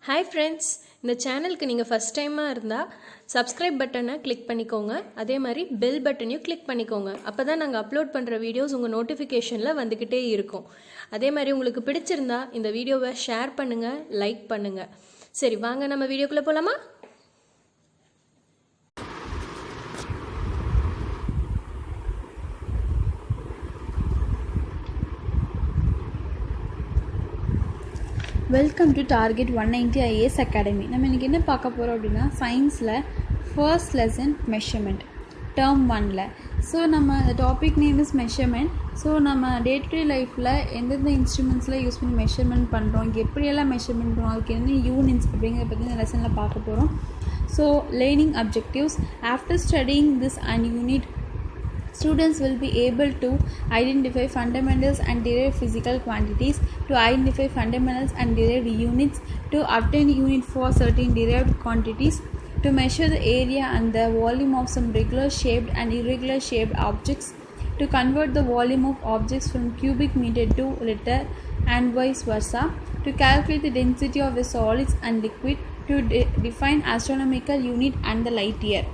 Hi friends, இந்த சேனலுக்கு நீங்கள் ஃபஸ்ட் டைமாக இருந்தால் சப்ஸ்கிரைப் பட்டனை கிளிக் பண்ணிக்கோங்க. அதே மாதிரி பெல் பட்டனையும் கிளிக் பண்ணிக்கோங்க. அப்போ தான் நாங்கள் அப்லோட் பண்ணுற வீடியோஸ் உங்கள் நோட்டிஃபிகேஷனில் வந்துக்கிட்டே இருக்கும். அதே மாதிரி உங்களுக்கு பிடிச்சிருந்தா இந்த வீடியோவை ஷேர் பண்ணுங்கள், லைக் பண்ணுங்கள். சரி, வாங்க நம்ம வீடியோக்குள்ளே போகலாமா? Welcome to target 190 IAS academy. நம்ம இன்றைக்கி என்ன பார்க்க போகிறோம் அப்படின்னா, சயின்ஸில் ஃபர்ஸ்ட் லெசன் மெஷர்மெண்ட் டேர்ம் 1ல். ஸோ நம்ம அந்த topic name is measurement. So நம்ம டே டு டே லைஃப்பில் எந்தெந்த இன்ஸ்ட்ருமெண்ட்ஸில் யூஸ் பண்ணி மெஷர்மெண்ட் பண்ணுறோம், இங்கே எப்படியெல்லாம் மெஷர்மெண்ட் பண்ணுறோம், அதுக்கு என்ன யூனிட்ஸ் அப்படிங்கிறத பற்றி இந்த லெசனில் பார்க்க போகிறோம். So learning objectives. After studying this and unit, students will be able to identify fundamentals and derived physical quantities, to identify fundamentals and derived units, to obtain unit for certain derived quantities, to measure the area and the volume of some regular shaped and irregular shaped objects, to convert the volume of objects from cubic meter to liter and vice versa, to calculate the density of the solids and liquid, to define astronomical unit and the light year.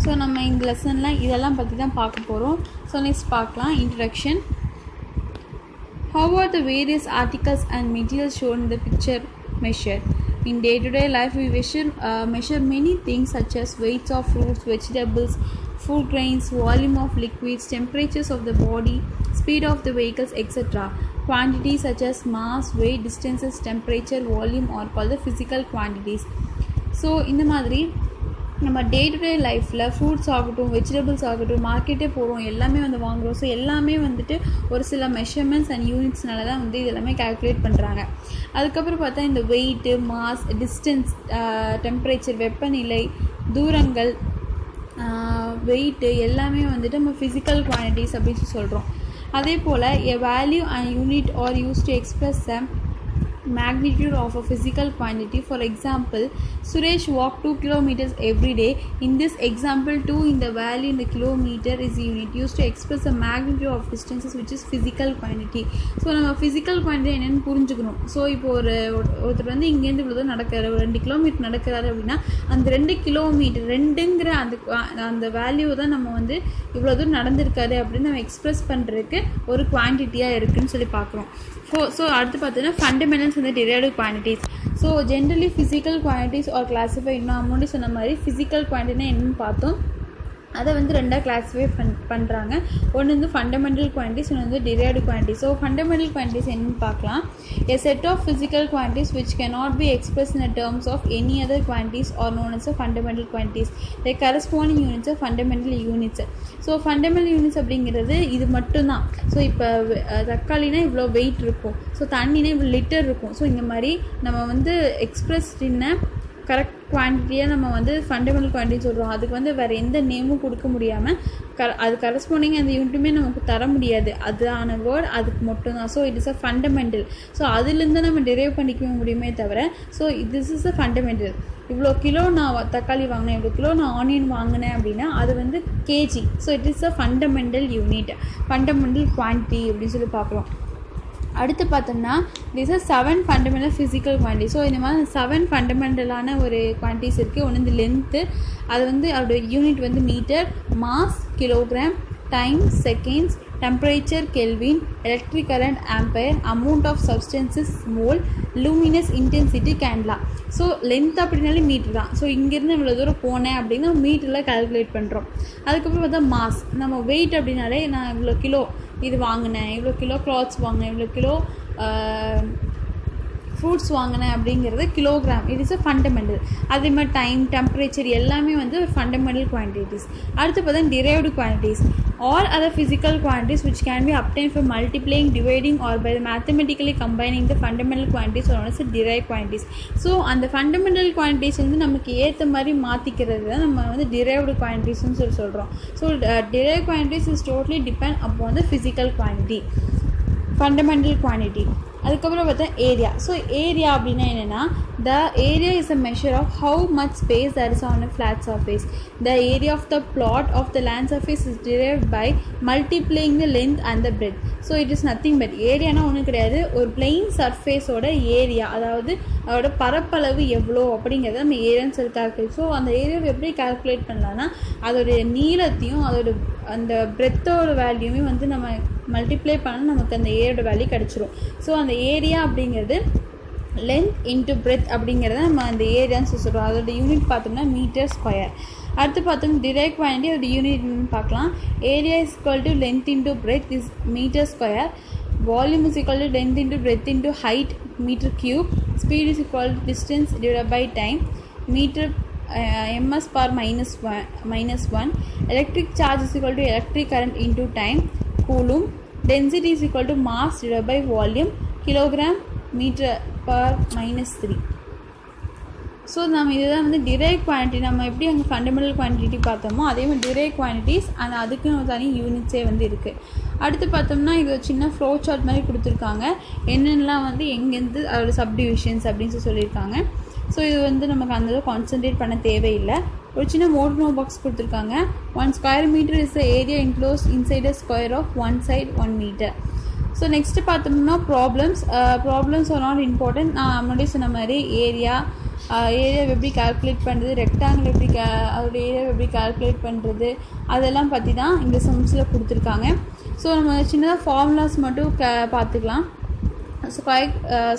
So நம்ம இந்த லெசனில் இதெல்லாம் பற்றி தான் பார்க்க போகிறோம். So next பார்க்கலாம். Introduction. How are the various articles and materials shown in the picture measured? In day-to-day life, we measure many things such as weights of fruits, vegetables, food grains, volume of liquids, temperatures of the body, speed of the vehicles, etc. Quantities such as mass, weight, distances, temperature, volume are called the physical quantities. So இந்த மாதிரி நம்ம day to day லைஃப்பில் fruits ஆகட்டும், vegetables ஆகட்டும், மார்க்கெட்டே போகிறோம், எல்லாமே வாங்குகிறோம். So எல்லாமே ஒரு சில மெஷர்மெண்ட்ஸ் அண்ட் யூனிட்ஸ்னால தான் இது எல்லாமே கால்குலேட் பண்ணுறாங்க. அதுக்கப்புறம் பார்த்தா இந்த வெயிட்டு, மாஸ், டிஸ்டன்ஸ், டெம்பரேச்சர், வெப்பநிலை, தூரங்கள், வெயிட்டு எல்லாமே நம்ம ஃபிசிக்கல் குவான்டிட்டிஸ் அப்படின்னு சொல்கிறோம். அதே போல் a value and unit are use to express magnitude of a physical quantity. For example, Suresh walked 2 kilometers every day. In this example, 2 in the value in the kilometer is a unit used to express the magnitude of distances, which is physical quantity. So நம்ம physical quantity என்னென்னு புரிஞ்சுக்கணும். So இப்போ ஒருத்தர் இங்கேருந்து இவ்வளோ தூரம் நடக்கிறாரு, 2 kilometre நடக்கிறாரு அப்படின்னா, அந்த 2 கிலோமீட்டர் 2ங்கிற அந்த வேல்யூ தான் நம்ம இவ்வளோ தூரம் நடந்திருக்காரு அப்படின்னு நம்ம எக்ஸ்பிரஸ் பண்ணுறதுக்கு ஒரு குவான்டிட்டியாக இருக்குதுன்னு சொல்லி பார்க்குறோம். ஸோ அடுத்து பார்த்தீங்கன்னா ஃபண்டமெண்டல்ஸ் இந்த derived quantities. So generally physical quantities are classify, இன்னும் முன்னாடி சொன்ன மாதிரி ஃபிசிக்கல் குவான்டிட்டினா என்னென்னு பார்த்தோம். அதை ரெண்டாக கிளாஸிஃபை பண்ணுறாங்க. ஒன்று ஃபண்டமெண்டல் குவான்டிட்டிஸ், இன்னொன்று derived quantities. So fundamental quantities என்னென்னு பார்க்கலாம். A set of physical quantities which cannot be expressed in the terms of any other quantities are known as fundamental quantities. The corresponding units are fundamental units. So fundamental units அப்படிங்கிறது இது மட்டும்தான். So இப்போ தக்காளினா இவ்வளோ wait இருக்கும், so தண்ணினா இவ்வளோ litre இருக்கும். So இந்த மாதிரி நம்ம எக்ஸ்பிரஸ்டின்ன கரெக்ட் குவான்டிட்டியாக நம்ம ஃபண்டமெண்டல் குவான்டிட்டி சொல்கிறோம். அதுக்கு வேறு எந்த நேமும் கொடுக்க முடியாமல் அது கரஸ்பாண்டிங் அந்த யூனிட்டுமே நமக்கு தர முடியாது. அதுதான வேர்ட் அதுக்கு மட்டும்தான். So it is a fundamental. So அதுலேருந்து நம்ம டெரைவ் பண்ணிக்க முடியுமே தவிர, so this is a fundamental. இவ்வளோ கிலோ நான் தக்காளி வாங்கினேன், இவ்வளோ கிலோ நான் ஆனியன் வாங்கினேன் அப்படின்னா அது KG. So it is a fundamental unit, fundamental quantity அப்படின்னு சொல்லி பார்க்குறோம். அடுத்து பார்த்தோம்னா this is 7 fundamental physical quantity. So இந்த மாதிரி 7 ஃபண்டமெண்டலான ஒரு குவான்டிட்டிஸ் இருக்குது. ஒன்று லென்த்து, அது அதோட unit metre, mass kilogram, time seconds, temperature kelvin, electric current ampere, amount of substances mole, luminous intensity candela. So length அப்படின்னாலே மீட்ரு தான். ஸோ இங்கேருந்து இவ்வளோ தூரம் போனேன் அப்படின்னா மீட்டரில் கால்குலேட் பண்ணுறோம். அதுக்கப்புறம் பார்த்தா மாஸ். நம்ம வெயிட் அப்படின்னாலே நான் இவ்வளோ கிலோ இது வாங்கினேன், இவ்வளோ கிலோ கிளாத்ஸ் வாங்கினேன், இவ்வளோ கிலோ ஃப்ரூட்ஸ் வாங்கினேன் அப்படிங்கிறது kilogram. It is a fundamental. அதே மாதிரி டைம், டெம்பரேச்சர் எல்லாமே ஒரு ஃபண்டமெண்டல் குவான்டிட்டிஸ். அடுத்து பார்த்தா derived quantities. All other physical quantities which can be obtained from multiplying, dividing or by mathematically combining the fundamental quantities are known as derived quantities. So அந்த fundamental quantities நமக்கு ஏற்ற மாதிரி மாற்றிக்கிறது தான் நம்ம derived quantitiesன்னு சொல்கிறோம். So derived quantities is totally depend upon the physical quantity. Fundamental quantity. அதுக்கப்புறம் பார்த்தா area. So area அப்படின்னா என்னென்னா, the area is a measure of how much space that is on a flat surface. The area of the plot of the land surface is derived by multiplying the length and the breadth. So it is nothing but, ஏரியானா ஒன்றும் கிடையாது, ஒரு plain சர்ஃபேஸோட area, அதாவது அதோட பரப்பளவு எவ்வளோ அப்படிங்கிறத நம்ம ஏரியான்னு சொல்லி கால்குலேட். ஸோ அந்த ஏரியாவை எப்படி கால்குலேட் பண்ணலான்னா, அதோடைய நீளத்தையும் அதோட அந்த பிரெத்தோட வேல்யூமே வந்து நம்ம மல்டிப்ளை பண்ண நமக்கு அந்த ஏரியோட வேல்யூ கிடச்சிரும். ஸோ அந்த ஏரியா அப்படிங்கிறது லென்த் இன்ட்டு பிரெத் அப்படிங்கிறத நம்ம அந்த ஏரியான்னு சொல்கிறோம். அதோட யூனிட் பார்த்தோம்னா மீட்டர் ஸ்கொயர். அடுத்து பார்த்தோம்னா டிரைவ் குவான்டிட்டி அதோட யூனிட் பார்க்கலாம். Area is equal to length into breadth is metre square. Volume is equal to length into breadth into height metre cube. Speed is equal to distance divided by time metre ms per minus 1. Electric charge is equal to electric current into time, coulomb. Density is equal to mass divided by volume, kilogram meter per minus 3. So நம்ம இதுதான் வந்து drive quantity. நம்ம எப்படி அங்கே fundamental quantity பார்த்தோமோ அதே மாதிரி drive quantities அந்த அதுக்குன்னு தனி யூனிட்ஸே வந்து இருக்குது. அடுத்து பார்த்தோம்னா இது ஒரு சின்ன ஃப்ளோ சார்ட் மாதிரி கொடுத்துருக்காங்க, என்னென்னலாம் வந்து எங்கேருந்து அதோட சப்டிவிஷன்ஸ் அப்படின்னு சொல்லியிருக்காங்க. ஸோ இது வந்து நமக்கு அந்த கான்சன்ட்ரேட் பண்ண தேவையில்லை. ஒரு சின்ன மோட்னோ பாக்ஸ் கொடுத்துருக்காங்க. 1 square meter is the area enclose inside a square of 1 side 1 meter. So next பார்த்தோம்னா ப்ராப்ளம்ஸ் ஆர் நாட் இம்பார்ட்டன்ட். நான் முன்னாடி சொன்ன மாதிரி ஏரியாவை எப்படி கால்குலேட் பண்ணுறது, ரெக்டாங்கிள் எப்படி அதோட ஏரியாவை எப்படி கால்குலேட் பண்ணுறது அதெல்லாம் பற்றி தான் இந்த சம்ஸில் கொடுத்துருக்காங்க. ஸோ நம்ம சின்னதாக ஃபார்முலாஸ் மட்டும் பார்த்துக்கலாம்.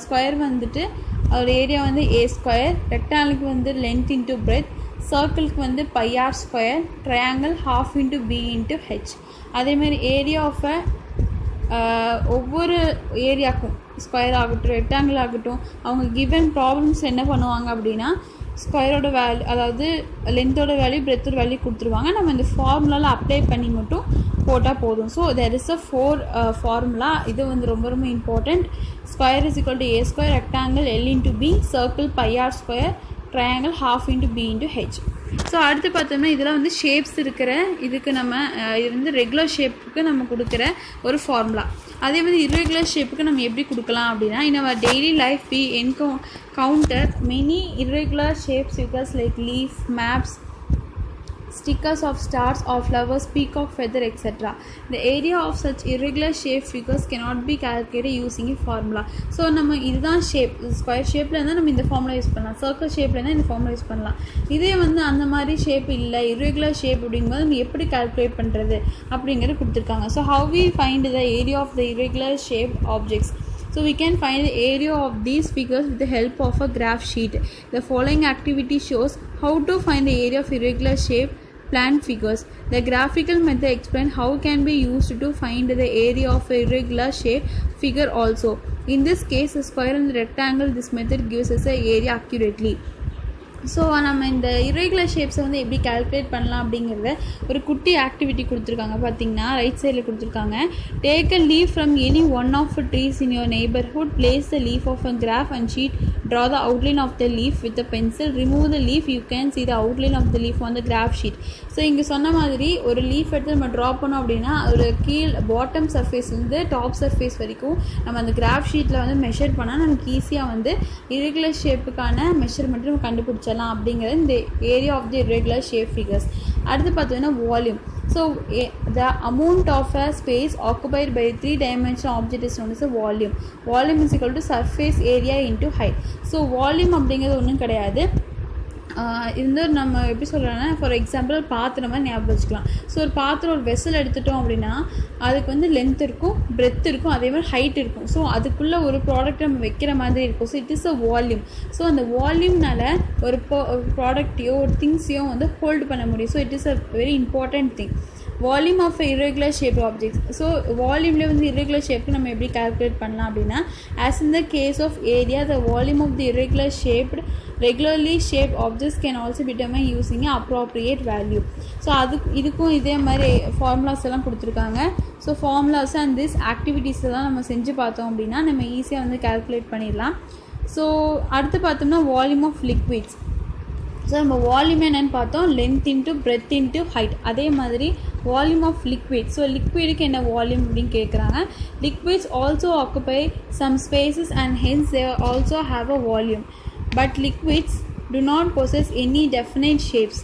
ஸ்கொயர் வந்துட்டு அதோட ஏரியா வந்து ஏ ஸ்கொயர், ரெக்டாங்கிளுக்கு வந்து லென்த் இன்ட்டு பிரெத், சர்க்கிளுக்கு வந்து πr square, triangle ½ into B into H. அதேமாதிரி ஏரியா ஆஃப் ஒவ்வொரு ஏரியாவுக்கும் ஸ்கொயர் ஆகட்டும் ரெக்டாங்கிள் ஆகட்டும் அவங்க கிவன் ப்ராப்ளம்ஸ் என்ன பண்ணுவாங்க அப்படின்னா ஸ்கொயரோட வேல்யூ அதாவது லென்த்தோட வேல்யூ பிரெத்தோட வேல்யூ கொடுத்துருவாங்க. நம்ம இந்த ஃபார்முலாவில் அப்ளை பண்ணி மட்டும் போட்டால் போதும். So there is a 4 formula. இது வந்து ரொம்ப ரொம்ப important. Square is equal to A square, rectangle L into B, circle πr square, triangle ½ into B into H. So அடுத்து பார்த்தோம்னா இதெல்லாம் வந்து ஷேப்ஸ் இருக்கிற இதுக்கு நம்ம இது வந்து ரெகுலர் ஷேப்புக்கு நம்ம கொடுக்குற ஒரு ஃபார்முலா. அதே மாதிரி இர்ரெகுலர் ஷேப்புக்கு நம்ம எப்படி கொடுக்கலாம் அப்படின்னா, in our daily life we encounter many irregular shape figures like leaf, maps, stickers of stars or flowers, peacock feather, etc. The area of such irregular shape figures cannot be calculated using a formula. So நம்ம இதுதான் shape, square ஷேப்பில் இருந்தால் நம்ம இந்த formula use பண்ணலாம், circle ஷேப்பில் இருந்தால் இந்த ஃபார்முலா யூஸ் பண்ணலாம். இதே வந்து அந்த மாதிரி ஷேப் இல்லை irregular ஷேப் அப்படிங்கும்போது நம்ம எப்படி கால்குலேட் பண்ணுறது அப்படிங்கிறது கொடுத்துருக்காங்க. So how we find the area of the irregular shaped objects? So we can find the area of these figures with the help of a graph sheet. The following activity shows how to find the area of irregular shape plan figures. The graphical method explains how can be used to find the area of a irregular shape figure also. In this case, a square and the rectangle, this method gives us the area accurately. So நம்ம இந்த irregular ஷேப்ஸை வந்து எப்படி calculate பண்ணலாம் அப்படிங்கிறத ஒரு குட்டி activity கொடுத்துருக்காங்க. பார்த்தீங்கன்னா ரைட் சைடில் கொடுத்துருக்காங்க. Take a leaf from any one of trees in your neighbourhood, place the leaf of a graph and sheet, draw the outline of the leaf with a pencil, remove the leaf, you can see the outline of the leaf on the graph sheet. So இங்கே சொன்ன மாதிரி ஒரு leaf எடுத்து நம்ம draw பண்ணோம் அப்படின்னா ஒரு கீழ் பாட்டம் சர்ஃபேஸ்லேருந்து டாப் சர்ஃபேஸ் வரைக்கும் நம்ம அந்த கிராஃப் ஷீட்டில் வந்து மெஷர் பண்ணால் நமக்கு ஈஸியாக வந்து irregular ஷேப்புக்கான மெஷர்மெண்ட் நம்ம கண்டுபிடிச்சலாம் அப்படிங்கிறது இந்த area of the irregular shape figures. அடுத்து பார்த்தீங்கன்னா volume. So the amount of a space occupied by a 3-dimensional object is known as a volume. Volume is equal to surface area into height. So volume அப்படிங்கிறது ஒன்றும் கிடையாது. இந்த நம்ம எப்படி சொல்கிறோன்னா for example பாத்திரம் மாதிரி ஞாபகம் வச்சுக்கலாம். ஸோ ஒரு பாத்திரம் ஒரு வெசல் எடுத்துட்டோம் அப்படின்னா அதுக்கு வந்து லென்த் இருக்கும், பிரெத் இருக்கும், அதே மாதிரி ஹைட் இருக்கும். ஸோ அதுக்குள்ளே ஒரு ப்ராடக்ட் நம்ம வைக்கிற மாதிரி இருக்கும். So it is a volume. So அந்த வால்யூம்னால ஒரு ப்ராடக்டையோ ஒரு திங்ஸையோ வந்து ஹோல்டு பண்ண முடியும். So it is a very important thing. Volume of irregular shaped objects. So வால்யூமில் வந்து irregular ஷேப்புக்கு நம்ம எப்படி கால்குலேட் பண்ணலாம் அப்படின்னா, as in the case of area the volume of the irregular shaped regularly shaped objects can also be determined using an appropriate value. So இதுக்கும் இதே மாதிரி ஃபார்முலாஸ் எல்லாம் கொடுத்துருக்காங்க. So formulas and this activities எல்லாம் நம்ம செஞ்சு பார்த்தோம் அப்படின்னா நம்ம ஈஸியாக வந்து கால்குலேட் பண்ணிடலாம். ஸோ அடுத்து பார்த்தோம்னா வால்யூம் ஆஃப் லிக்விட்ஸ். ஸோ நம்ம வால்யூம் என்னென்னு பார்த்தோம், length into breadth into height. அதே மாதிரி வால்யூம் ஆஃப் லிக்விட். ஸோ லிக்விடுக்கு என்ன வால்யூம் அப்படின்னு கேட்குறாங்க. Liquids also occupy some spaces and hence they also have a volume. But liquids do not possess any definite shapes.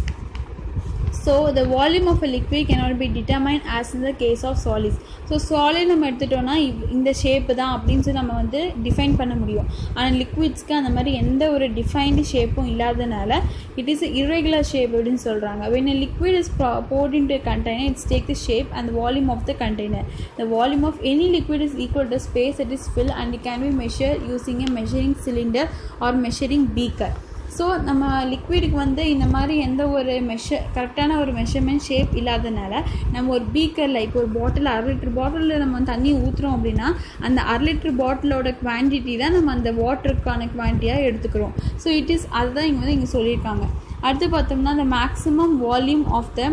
So the volume of a liquid cannot be determined as in the case of solids. So solid நம்ம எடுத்துட்டோம்னா இந்த shape தான் அப்படின்னு சொல்லி நம்ம வந்து define பண்ண முடியும். ஆனால் லிக்விட்ஸ்க்கு அந்த மாதிரி எந்த ஒரு டிஃபைன்டு ஷேப்பும் இல்லாதனால இட் இஸ் irregular shape அப்படின்னு சொல்கிறாங்க. when a liquid is poured into a container, it takes the shape and the volume of the container. The volume of any liquid is equal to the space it is filled and it can be measured using a measuring cylinder or measuring beaker. So நம்ம லிக்விடுக்கு வந்து இந்த மாதிரி எந்த ஒரு கரெக்டான ஒரு measurement shape இல்லாதனால நம்ம ஒரு பீக்கரில் இப்போ ஒரு பாட்டில் 1/2 லிட்டர் பாட்டிலில் நம்ம தண்ணி ஊற்றுறோம் அப்படின்னா அந்த 1/2 லிட்டர் பாட்டிலோட குவான்டிட்டி தான் நம்ம அந்த வாட்டருக்கான குவான்டிட்டியாக எடுத்துக்கிறோம். ஸோ இட் இஸ் அதுதான் இங்கே சொல்லியிருக்காங்க. அடுத்து பார்த்தோம்னா the maximum volume of the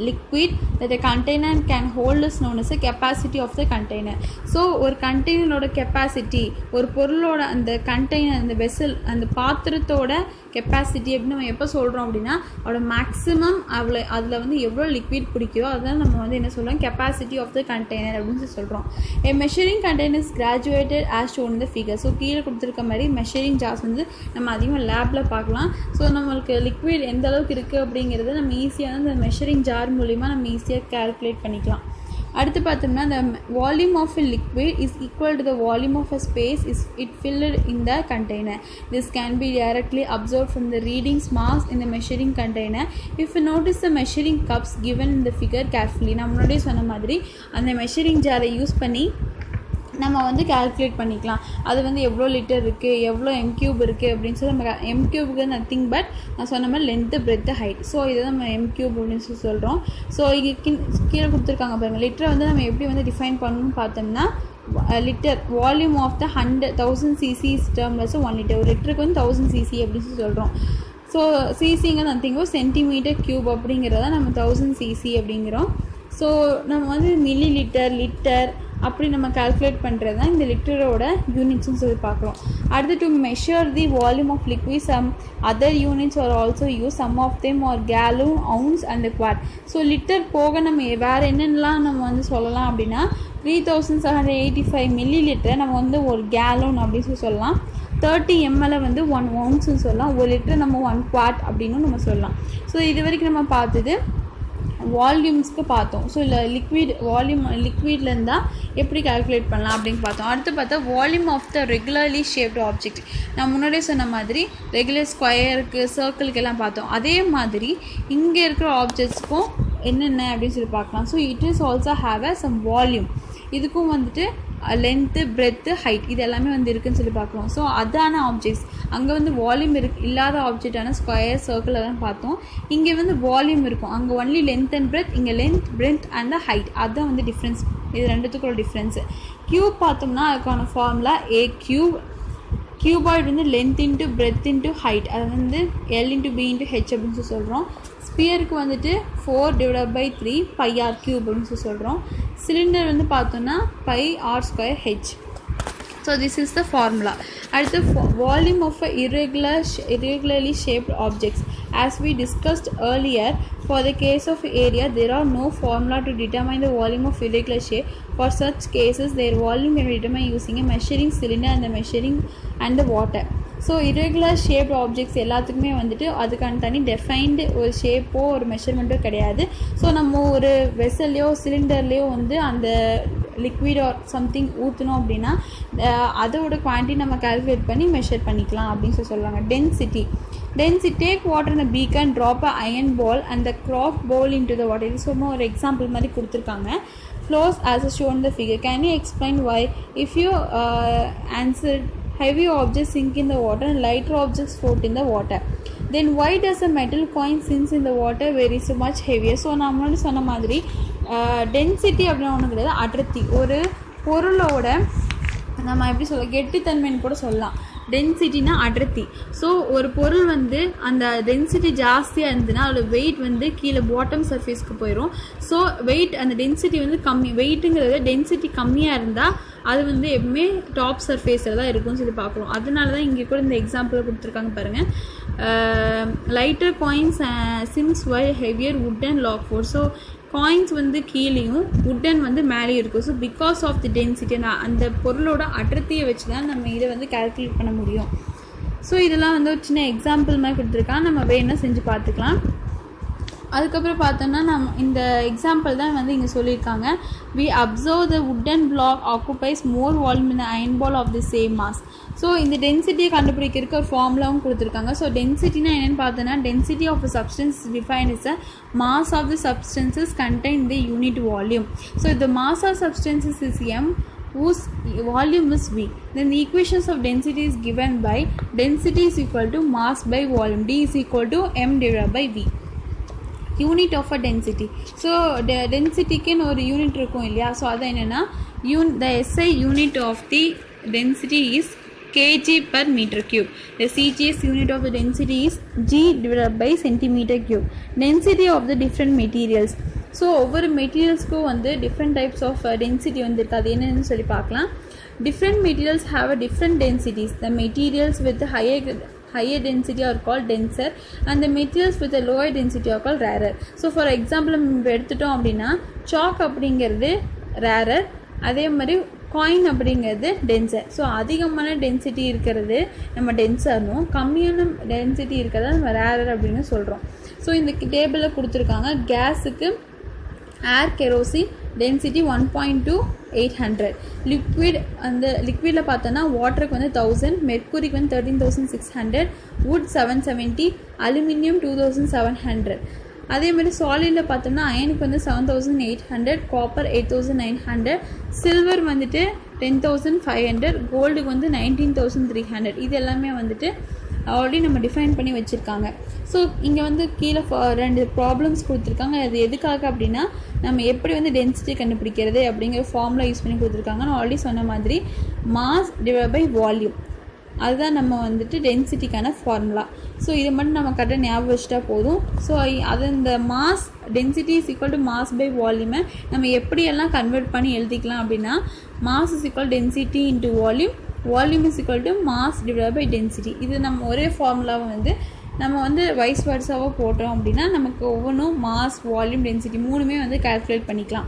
liquid that a container can hold is known as a capacity of the container. So ஒரு கண்டெய்னரோட கெப்பாசிட்டி, ஒரு பொருளோட அந்த கண்டெய்னர், அந்த வெசல், அந்த பாத்திரத்தோட கெப்பாசிட்டி அப்படின்னு நம்ம எப்போ சொல்கிறோம் அப்படின்னா அதோட மேக்ஸிமம் அதில் வந்து எவ்வளோ லிக்விட் பிடிக்குதோ அதுதான் நம்ம வந்து என்ன சொல்கிறோம், கெப்பாசிட்டி ஆஃப் த கண்டெய்னர் அப்படின்னு சொல்கிறோம். A measuring container is graduated as shown in the figure. So கீழே கொடுத்துருக்க மாதிரி மெஷரிங் ஜார்ஸ் வந்து நம்ம அதிகமாக லேபில் பார்க்கலாம். ஸோ நம்மளுக்கு லிக்விட் எந்த அளவுக்கு இருக்குது அப்படிங்கிறத நம்ம ஈஸியாக வந்து அந்த மெஷரிங் ஜார் மூலிமா நம்ம ஈஸியாக கால்குலேட் பண்ணிக்கலாம். அடுத்து பார்த்தோம்னா the volume of a liquid is equal to the volume of a space is it filled in the container. This can be directly observed from the readings marked in the measuring container. If you notice the measuring cups given in the figure carefully, நான் முன்னாடியே சொன்ன மாதிரி அந்த measuring ஜாரை use பண்ணி நம்ம வந்து calculate பண்ணிக்கலாம். அது வந்து எவ்வளோ லிட்டர் இருக்குது, எவ்வளோ m³ இருக்குது அப்படின்னு சொல்லி நம்ம m³ நத்திங் பட் நான் சொன்ன மாதிரி லென்த்து, பிரெத்து, ஹைட். ஸோ இதை நம்ம m³ அப்படின்னு சொல்லி சொல்கிறோம். ஸோ இங்கே கீழே கொடுத்துருக்காங்க பாருங்கள். லிட்டரை வந்து நம்ம எப்படி வந்து டிஃபைன் பண்ணணும்னு பார்த்தோம்னா litre volume of the 1000 cc டேர்ம்லஸ் 1 லிட்டர். ஒரு லிட்டருக்கு வந்து 1000 cc அப்படின்னு சொல்லி சொல்கிறோம். ஸோ சிசிங்க நத்திங்கோ சென்டிமீட்டர் க்யூப் அப்படிங்கிறத நம்ம 1000 cc அப்படிங்கிறோம். ஸோ நம்ம வந்து மில்லி லிட்டர், லிட்டர் அப்படி நம்ம கால்குலேட் பண்ணுறது தான் இந்த லிட்டரோட யூனிட்ஸ்னு சொல்லி பார்க்குறோம். அடுத்து to measure the volume of liquid some other units are also use. Some of them are gallon, ounce and quart. So litre போக நம்ம வேறு என்னென்னலாம் நம்ம வந்து சொல்லலாம் அப்படின்னா 3785 மில்லி லிட்டர் நம்ம வந்து ஒரு கேலன் அப்படின்னு சொல்லலாம். 30 ml வந்து 1 ounceன்னு சொல்லலாம். ஒரு லிட்டர் நம்ம 1 quart அப்படின்னு நம்ம சொல்லலாம். ஸோ இது வரைக்கும் நம்ம பார்த்தது வால்யூம்ஸ்க்கு பார்த்தோம். ஸோ இல்லை லிக்விட்லேருந்து தான் எப்படி கால்குலேட் பண்ணலாம் அப்படின்னு பார்த்தோம். அடுத்து பார்த்தா volume of the regularly shaped object. நான் முன்னாடியே சொன்ன மாதிரி ரெகுலர் ஸ்கொயருக்கு, சர்க்கிளுக்கு எல்லாம் பார்த்தோம். அதே மாதிரி இங்கே இருக்கிற ஆப்ஜெக்ட்ஸ்க்கும் என்னென்ன அப்படின்னு சொல்லி பார்க்கலாம். So it is also have a some volume. இதுக்கும் வந்துட்டு லென்த்து, பிரெத்து, ஹைட் இது எல்லாமே வந்து இருக்குதுன்னு சொல்லி பார்க்கலாம். ஸோ அதான ஆப்ஜெக்ட்ஸ். அங்கே வந்து வால்யூம் இல்லாத ஆப்ஜெக்டான ஸ்கொயர், சர்க்கிள் தான் பார்த்தோம். இங்கே வந்து வால்யூம் இருக்கும். அங்கே ஒன்லி லென்த் அண்ட் பிரெத், இங்கே லென்த், பிரெத் அண்ட் ஹைட். அதுதான் வந்து டிஃப்ரென்ஸ். இது ரெண்டுத்துக்குள்ள டிஃப்ரென்ஸு. க்யூப் பார்த்தோம்னா அதுக்கான ஃபார்முலா a cube. கியூபாய்டு வந்து length into breadth into height. அது வந்து L into B into H அப்படின்னு சொல்லி சொல்கிறோம். ஸ்பியருக்கு வந்துட்டு 4/3 πr³ அப்படின்னு சொல்லி சொல்கிறோம். சிலிண்டர் வந்து பார்த்தோன்னா πr²h. So this is the formula. அடுத்து volume of irregularly shaped objects. As we discussed earlier, for the case of area, there are no formula to determine the volume of irregular shape. For such cases, their volume can be determined using a measuring cylinder and the water. So irregular shaped objects எல்லாத்துக்குமே வந்துட்டு அதுக்கான தனி டெஃபைன்டு ஒரு ஷேப்போ ஒரு மெஷர்மெண்ட்டோ கிடையாது. So நம்ம ஒரு வெசல்லையோ சிலிண்டர்லேயோ வந்து அந்த லிக்விட் ஆர் சம்திங் ஊற்றணும் அப்படின்னா அதோட குவான்டிட்டி நம்ம கால்குலேட் பண்ணி மெஷர் பண்ணிக்கலாம் அப்படின்னு சொல்லி சொல்லுவாங்க. Density. Take water in a beaker and drop an iron ball and the cloth bowl into the water. இது சும்மா ஒரு எக்ஸாம்பிள் மாதிரி கொடுத்துருக்காங்க. Flows as shown in the figure. Can you explain why? If you answered heavy objects sink in the water and lighter objects float in the water, then why does a metal coin sinks in the water very so much heavier? So நான் முன்னாடி சொன்ன மாதிரி density அப்படின்னு ஒன்று கிடையாது, அடர்த்தி. ஒரு பொருளோட நம்ம எப்படி சொல்ல கெட்டித்தன்மைன்னு கூட சொல்லலாம். டென்சிட்டினா அடர்த்தி. ஸோ ஒரு பொருள் வந்து அந்த டென்சிட்டி ஜாஸ்தியாக இருந்ததுன்னா அதோட வெயிட் வந்து கீழே பாட்டம் சர்ஃபேஸ்க்கு போயிடும். ஸோ வெயிட் அந்த டென்சிட்டி வந்து கம்மி, வெயிட்டுங்கிறத டென்சிட்டி கம்மியாக இருந்தால் அது வந்து எப்பவுமே டாப் சர்ஃபேஸில் தான் இருக்கும்னு சொல்லி பார்க்குறோம். அதனால தான் இங்கே கூட இந்த எக்ஸாம்பிள் கொடுத்துருக்காங்க பாருங்கள். Lighter coins sinks while heavier wooden log floats. So coins வந்து கீழேயும் வுட்டன் வந்து மேலேயும் இருக்கும். So because of the density அந்த பொருளோட அடர்த்தியை வச்சு தான் நம்ம இதை வந்து கால்குலேட் பண்ண முடியும். ஸோ இதெல்லாம் வந்து ஒரு சின்ன எக்ஸாம்பிள் மாதிரி கொடுத்துருக்கான், நம்ம வேணா செஞ்சு பார்த்துக்கலாம். அதுக்கப்புறம் பார்த்தோன்னா நம்ம இந்த எக்ஸாம்பிள் தான் வந்து இங்கே சொல்லியிருக்காங்க. we observe the wooden block occupies more volume in the iron ball of the same mass. So இந்த டென்சிட்டியை கண்டுபிடிக்கிறதுக்கு ஒரு ஃபார்முலாவும் கொடுத்துருக்காங்க. ஸோ டென்சிட்டினா என்னென்னு பார்த்தோன்னா density of a substance is defined as a mass of the substances contained in the unit volume. So the mass of substances is m whose volume is v. Then the equations of density is given by density is equal to mass by volume. D is equal to m divided by v. Unit of a density. So டென்சிட்டிக்குன்னு ஒரு unit இருக்கும் இல்லையா, so அது என்னென்னா the SI unit of the density is kg per meter cube. The CGS unit of the density is g divided by centimeter cube. Density of the different materials. So ஒவ்வொரு மெட்டீரியல்ஸ்க்கும் வந்து different types of density வந்து இருக்குது. அது என்னென்னு சொல்லி பார்க்கலாம். Different materials have a different densities. The materials with higher density are called denser and the materials with a lower density are called rarer. So for example நம்ம எடுத்துட்டோம் அப்படின்னா chalk அப்படிங்கிறது rarer, அதே மாதிரி காயின் அப்படிங்கிறது டென்சர். ஸோ அதிகமான density இருக்கிறது நம்ம டென்சர்னும், கம்மியான டென்சிட்டி இருக்கிறத நம்ம ரேரர் அப்படின்னு சொல்கிறோம். ஸோ இந்த டேபிளில் கொடுத்துருக்காங்க. கேஸுக்கு ஏர் கெரோசின் டென்சிட்டி 1.2800. லிக்விட் அந்த லிக்விடில் பார்த்தோன்னா வாட்டருக்கு வந்து 1000, மெர்க்குரிக்கு வந்து 13,600, வுட் 770, அலுமினியம் 2700. அதே மாதிரி சாலிடில் பார்த்தோம்னா அயனுக்கு வந்து 7,800, காப்பர் 8,900, சில்வர் வந்துட்டு 10,500, கோல்டுக்கு வந்து 19,300. இது எல்லாமே வந்துட்டு ஆல்ரெடி நம்ம டிஃபைன் பண்ணி வச்சுருக்காங்க. ஸோ இங்கே வந்து கீழே 2 ப்ராப்ளம்ஸ் கொடுத்துருக்காங்க. அது எதுக்காக அப்படின்னா நம்ம எப்படி வந்து டென்சிட்டி கண்டுபிடிக்கிறது அப்படிங்கிற ஃபார்முலா யூஸ் பண்ணி கொடுத்துருக்காங்க. நான் ஆல்ரெடி சொன்ன மாதிரி மாஸ் டிவைட் பை வால்யூம், அதுதான் நம்ம வந்துட்டு டென்சிட்டிக்கான ஃபார்முலா. ஸோ இதை மட்டும் நம்ம கரெக்டாக ஞாபகம் வச்சுட்டா போதும். ஸோ அது இந்த mass density is equal to mass by வால்யூமை நம்ம எப்படியெல்லாம் கன்வெர்ட் பண்ணி எழுதிக்கலாம் அப்படின்னா mass is equal density into volume, volume is equal to mass divide by density. இது நம்ம ஒரே ஃபார்முலாவை வந்து நம்ம வந்து வைஸ் வர்ஸாவோ போட்டோம் அப்படின்னா நமக்கு ஒவ்வொன்றும் மாஸ், வால்யூம், டென்சிட்டி மூணுமே வந்து கால்குலேட் பண்ணிக்கலாம்.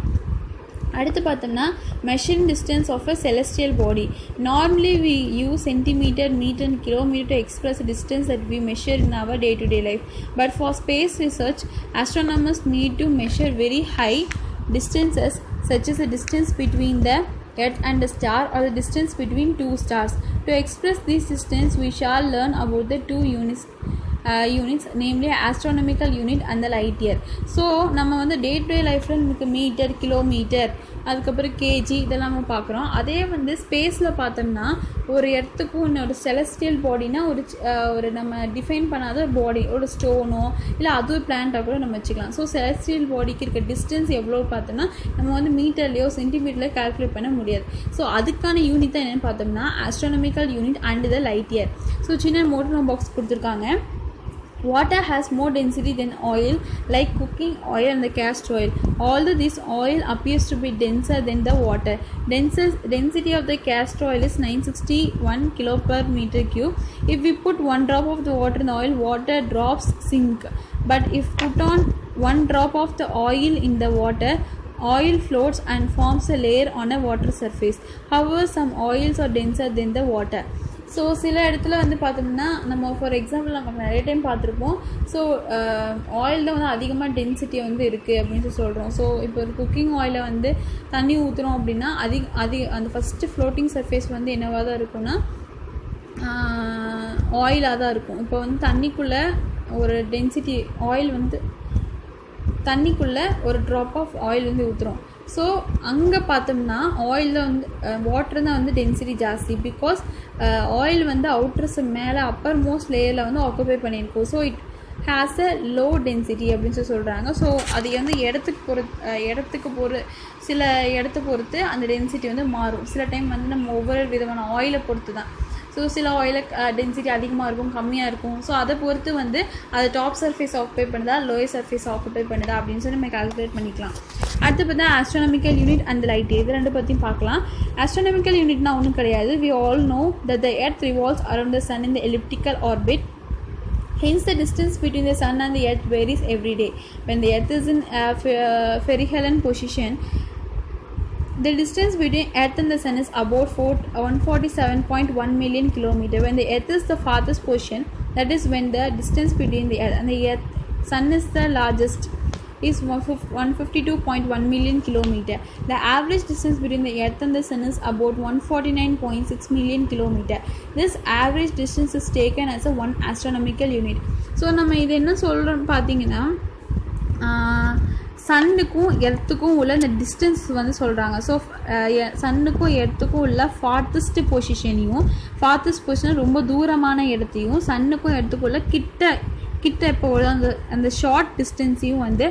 அடுத்து பார்த்தோம்னா measuring distance of a celestial body. Normally we use centimetre, metre and kilometer to express the distance that we measure in our day-to-day life. But for space research, astronomers need to measure very high distances such as the distance between the Earth and a star or the distance between two stars. To express this distance, we shall learn about the two units namely astronomical unit and the light year. So நம்ம வந்து day to day லைஃப்பில் நமக்கு metre, kilometre, அதுக்கப்புறம் KG இதெல்லாம் நம்ம பார்க்குறோம். அதே வந்து ஸ்பேஸில் பார்த்தோம்னா ஒரு எர்த்துக்கும் இன்னொரு செலஸ்டியல் பாடினா ஒரு நம்ம டிஃபைன் பண்ணாத பாடி, ஒரு ஸ்டோனோ இல்லை அது ஒரு பிளான்ட்டாக கூட நம்ம வச்சுக்கலாம். ஸோ செலஸ்டியல் பாடிக்கு இருக்க டிஸ்டன்ஸ் எவ்வளோ பார்த்தோம்னா நம்ம வந்து மீட்டர்லையோ சென்டிமீட்டர்லையோ கால்குலேட் பண்ண முடியாது. ஸோ அதுக்கான யூனிட் தான் என்னென்னு பார்த்தோம்னா astronomical unit and the light year. So சின்ன மோட்டர் பாக்ஸ் கொடுத்துருக்காங்க. Water has more density than oil, like cooking oil and the castor oil. Although this oil appears to be denser than the water. Density of the castor oil is 961 kilo per meter cube. If we put 1 drop of the water in the oil, water drops sink. But if put on 1 drop of the oil in the water, oil floats and forms a layer on a water surface. However, some oils are denser than the water. So சில இடத்துல வந்து பார்த்தோம்னா நம்ம for example நம்ம நிறைய time பார்த்துருப்போம். So oil தான் வந்து அதிகமாக டென்சிட்டி வந்து இருக்குது அப்படின்னு சொல்கிறோம். ஸோ இப்போ ஒரு குக்கிங் ஆயிலை வந்து தண்ணி ஊற்றுறோம் அப்படின்னா அந்த ஃபஸ்ட்டு ஃப்ளோட்டிங் சர்ஃபேஸ் வந்து என்னவாக தான் இருக்கும்னா ஆயிலாக தான் இருக்கும். இப்போ வந்து தண்ணிக்குள்ளே ஒரு டென்சிட்டி ஆயில் வந்து தண்ணிக்குள்ளே ஒரு ட்ராப் ஆஃப் ஆயில் வந்து ஊற்றுறோம். ஸோ அங்கே பார்த்தோம்னா ஆயில் தான் வந்து வாட்டர் தான் வந்து டென்சிட்டி ஜாஸ்தி. பிகாஸ் ஆயில் வந்து அவுட்டர்ஸ் மேலே அப்பர் மோஸ்ட் லேயரில் வந்து ஆக்குபை பண்ணியிருக்கோம். So it has a low density அப்படின்னு சொல்கிறாங்க. ஸோ அது வந்து சில இடத்த பொறுத்து அந்த டென்சிட்டி வந்து மாறும். சில டைம் வந்து நம்ம ஒவ்வொரு விதமான ஆயிலை பொறுத்து தான். ஸோ சில ஆயில டென்சிட்டி அதிகமாக இருக்கும், கம்மியாக இருக்கும். ஸோ அதை பொறுத்து வந்து அது டாப் சர்ஃபேஸ் ஆக்குபை பண்ணுதா, லோயர் சர்ஃபேஸ் ஆக்குபை பண்ணுதா அப்படின்னு சொல்லி நம்ம கால்குலேட் பண்ணிக்கலாம். அடுத்து பார்த்தா astronomical unit and light year, இது ரெண்டு பற்றியும் பார்க்கலாம். ஆஸ்ட்ரானமிக்கல் யூனிட்னா ஒன்றும் கிடையாது. We all know that the earth revolves around the sun in the elliptical orbit. Hence, the distance between the sun and the earth varies every day. When the earth is in perihelion position, the distance between earth and the sun is about 147.1 million kilometer. When the earth is the farthest position, that is when the distance between the earth and the sun is the largest, is 152.1 million kilometer. The average distance between the earth and the sun is about 149.6 million kilometer. This average distance is taken as a one astronomical unit. So நம்ம இது என்ன சொல்கிறோம் பார்த்தீங்கன்னா, சன்னுக்கும் எர்த்துக்கும் உள்ள இந்த distance வந்து சொல்கிறாங்க. So சன்னுக்கும் எர்த்துக்கும் உள்ள ஃபார்த்தஸ்ட் பொசிஷனையும், ஃபார்த்தஸ்ட் பொசிஷன் ரொம்ப தூரமான இடத்தையும், சன்னுக்கும் எர்த்துக்கும் உள்ள கிட்ட இப்போ அந்த ஷார்ட் டிஸ்டன்ஸையும் வந்து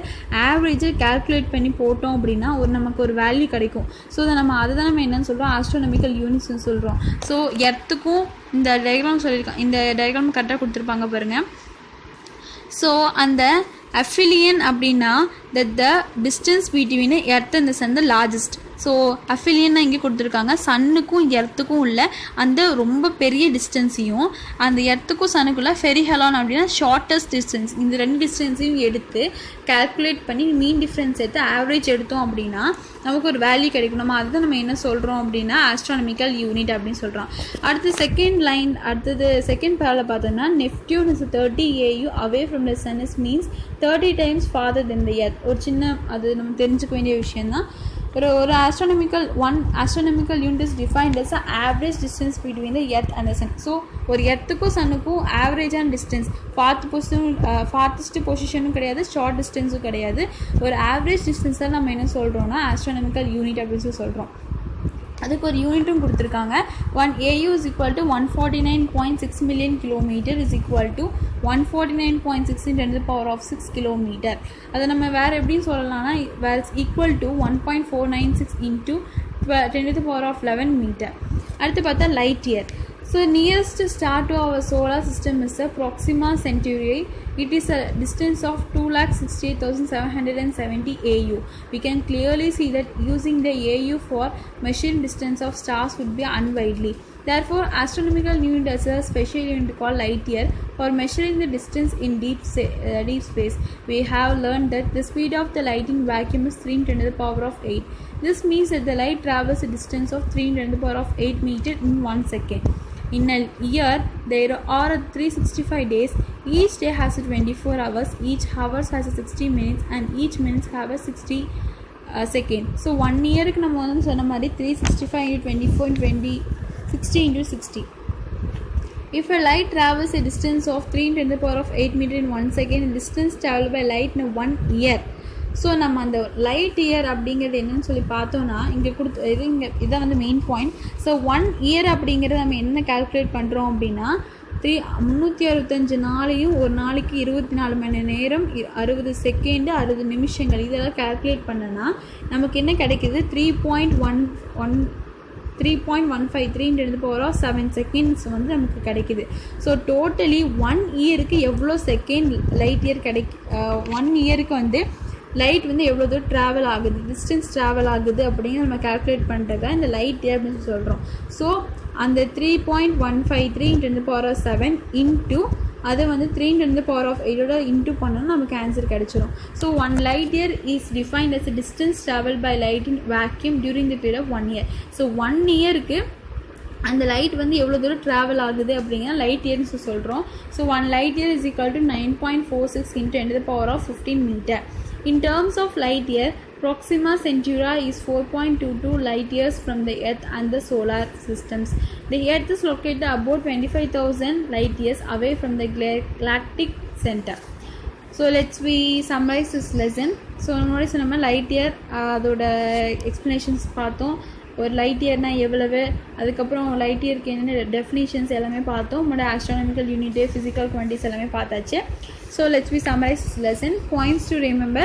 ஆவரேஜாக கேல்குலேட் பண்ணி போட்டோம் அப்படின்னா நமக்கு ஒரு வேல்யூ கிடைக்கும். ஸோ அதை தான் நம்ம என்னென்னு சொல்கிறோம், ஆஸ்ட்ரோனமிக்கல் யூனிட்ஸ்னு சொல்கிறோம். ஸோ எர்த்துக்கும் இந்த டயக்ராம் சொல்லியிருக்காங்க, இந்த டயக்ராம் கரெக்டாக கொடுத்துருப்பாங்க பாருங்கள். ஸோ அந்த அஃபிலியன் அப்படின்னா the distance between earth and sun the largest. So அஃபிலியன்னா இங்கே கொடுத்துருக்காங்க, சன்னுக்கும் எர்த்துக்கும் உள்ள அந்த ரொம்ப பெரிய டிஸ்டன்ஸையும், அந்த எர்த்துக்கும் சன்னுக்குள்ள ஃபெரிஹலான் அப்படின்னா ஷார்ட்டஸ்ட் டிஸ்டன்ஸ், இந்த ரெண்டு டிஸ்டன்ஸையும் எடுத்து கேல்குலேட் பண்ணி மீன் டிஃப்ரென்ஸ் எடுத்து ஆவரேஜ் எடுத்தோம் அப்படின்னா நமக்கு ஒரு வேல்யூ கிடைக்கும். அதுதான் நம்ம என்ன சொல்கிறோம் அப்படின்னா ஆஸ்ட்ரானமிக்கல் யூனிட் அப்படின்னு சொல்கிறோம். அடுத்து செகண்ட் பேரில் பார்த்தோம்னா, Neptune is 30 AU away from the sun is means 30 times farther than the earth. ஒரு சின்ன அது நம்ம தெரிஞ்சுக்க வேண்டிய விஷயந்தான். ஒரு astronomical unit is defined as an average distance between the earth and the sun. So ஒரு எர்த்துக்கும் சன்னுக்கும் ஆவரேஜான டிஸ்டன்ஸ், ஃபார்த்தஸ்ட் பொசிஷனும் கிடையாது, ஷார்ட் டிஸ்டன்ஸும் கிடையாது, ஒரு ஆவரேஜ் டிஸ்டன்ஸில் நம்ம என்ன சொல்கிறோம்னா ஆஸ்ட்ரானமிக்கல் யூனிட் அப்படின்னு சொல்கிறோம். அதுக்கு ஒரு யூனிட்டும் கொடுத்துருக்காங்க. 1 AU is equal to 149.6 million kilometer is equal to 149.6 into 10 to the power of 6 kilometer. அதை நம்ம வேறு எப்படின்னு சொல்லலாம்னா, வேறு equal to 1.496 into 10 to the power of 11 meter. அடுத்து பார்த்தா light year. So nearest star to our solar system is the Proxima Centauri. It is a distance of 268,770 AU. We can clearly see that using the AU for measuring distance of stars would be unwieldy. Therefore, astronomical unit has a special unit called light year for measuring the distance in deep space. We have learned that the speed of the light in vacuum is 3 × 10⁸. This means that the light travels a distance of 3 × 10⁸ meter in 1 second. In a year, there are 365 days. Each day has 24 hours. Each hour has 60 minutes, and each minute has 60 seconds. So 1 year க்கு நம்ம வந்து சொன்ன மாதிரி 365 × 24 × 20 60 × 60. If a light travels a distance of 3 × 10⁸ meter in 1 second, the distance traveled by light in 1 year. So நம்ம அந்த light year அப்படிங்கிறது என்னன்னு சொல்லி பார்த்தோன்னா, இதை வந்து மெயின் பாயிண்ட். ஸோ 1 இயர் அப்படிங்கிறது நம்ம என்ன கால்குலேட் பண்ணுறோம் அப்படின்னா, 365 நாளையும் ஒரு நாளைக்கு 24 மணி நேரம் 60 செகண்டு 60 நிமிஷங்கள் இதெல்லாம் கால்குலேட் பண்ணனா நமக்கு என்ன கிடைக்கிது, 3.153 × 10⁻7 செகண்ட்ஸ் வந்து நமக்கு கிடைக்கிது. ஸோ டோட்டலி 1 இயருக்கு எவ்வளோ செகண்ட் லைட் இயர் 1 இயருக்கு வந்து லைட் வந்து எவ்வளோ தூரம் ட்ராவல் ஆகுது, டிஸ்டன்ஸ் ட்ராவல் ஆகுது அப்படின்னு நம்ம கால்குலேட் பண்ணுறதா இந்த லைட் இயர் அப்படின்னு சொல்கிறோம். ஸோ அந்த 3.153 × 10⁻7 இன்ட்டு அதை வந்து 3 × 10⁸ இன்ட்டு பண்ணோன்னா நமக்கு ஆன்சர் கிடச்சிரும். So 1 light year is defined as a distance travelled by light in vacuum during the period of 1 year. So 1 இயருக்கு அந்த லைட் வந்து எவ்வளோ தூரம் ட்ராவல் ஆகுது அப்படிங்கிற லைட் இயர்னு சொல்கிறோம். So 1 light year is equal to 9.46 × 10⁻15 meter. In terms of light year, Proxima Centauri is 4.22 light years from the Earth and the solar systems. The Earth is located about 25,000 light years away from the galactic center. So let's summarize this lesson. So நம்ம light year அதோட explanations பார்த்தோம். ஒரு light இயர்னால் எவ்வளவு, அதுக்கப்புறம் light இயருக்கு என்னென்ன definitions எல்லாமே பார்த்தோம். உங்களோட ஆஸ்ட்ரானமிக்கல் யூனிட்டு, ஃபிசிக்கல் குவான்டிட்டிஸ் எல்லாமே பார்த்தாச்சு. So let's summarize this lesson. Points to remember: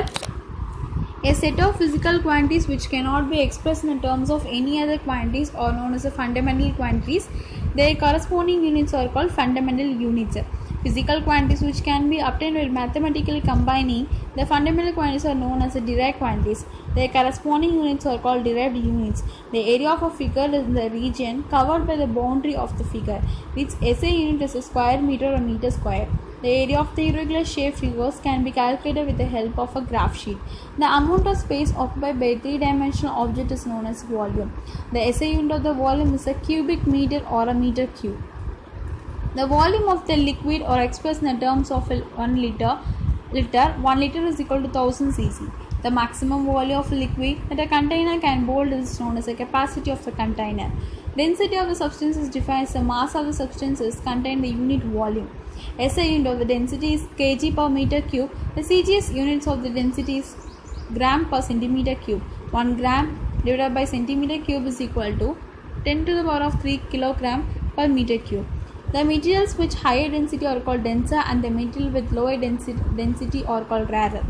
a set of physical quantities which cannot be expressed in terms of any other quantities are known as fundamental quantities. Their corresponding units are called fundamental units. Physical quantities which can be obtained by mathematically combining the fundamental quantities are known as derived quantities. Their corresponding units are called derived units. The area of a figure is the region covered by the boundary of the figure. Its SI unit is a square meter or meter square. The area of the irregular shaped figures can be calculated with the help of a graph sheet. The amount of space occupied by a three-dimensional object is known as volume. The SI unit of the volume is a cubic meter or a meter cube. The volume of the liquid or expressed in the terms of 1 liter, 1 liter is equal to 1000 cc. The maximum volume of liquid that a container can hold is known as the capacity of the container. Density of the substance is defined as the mass of the substances contained in the unit volume. SI unit of the density is kg per meter cube. The CGS units of the density is gram per centimeter cube. 1 gram divided by centimeter cube is equal to 10 to the power of 3 kilogram per meter cube. The materials with higher density are called denser and the material with lower density are called rarer.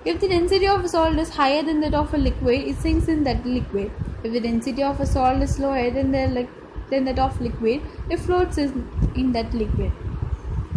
If the density of a solid is higher than that of a liquid, it sinks in that liquid. If the density of a solid is lower than that of liquid, it floats in that liquid.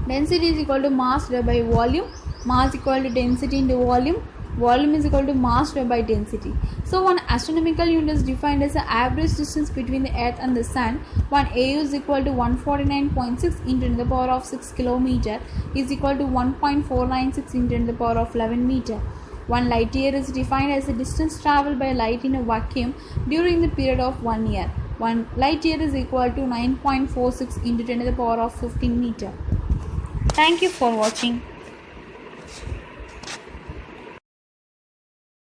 Density is equal to mass divided by volume. Mass equal to density into volume. Volume is equal to mass divided by density. So one astronomical unit is defined as the average distance between the earth and the sun. One AU is equal to 149.6 into 10 to the power of 6 kilometer is equal to 1.496 into 10 to the power of 11 meter. 1 light year is defined as the distance travelled by light in a vacuum during the period of 1 year. 1 light year is equal to 9.46 into 10 to the power of 15 meter. Thank you for watching.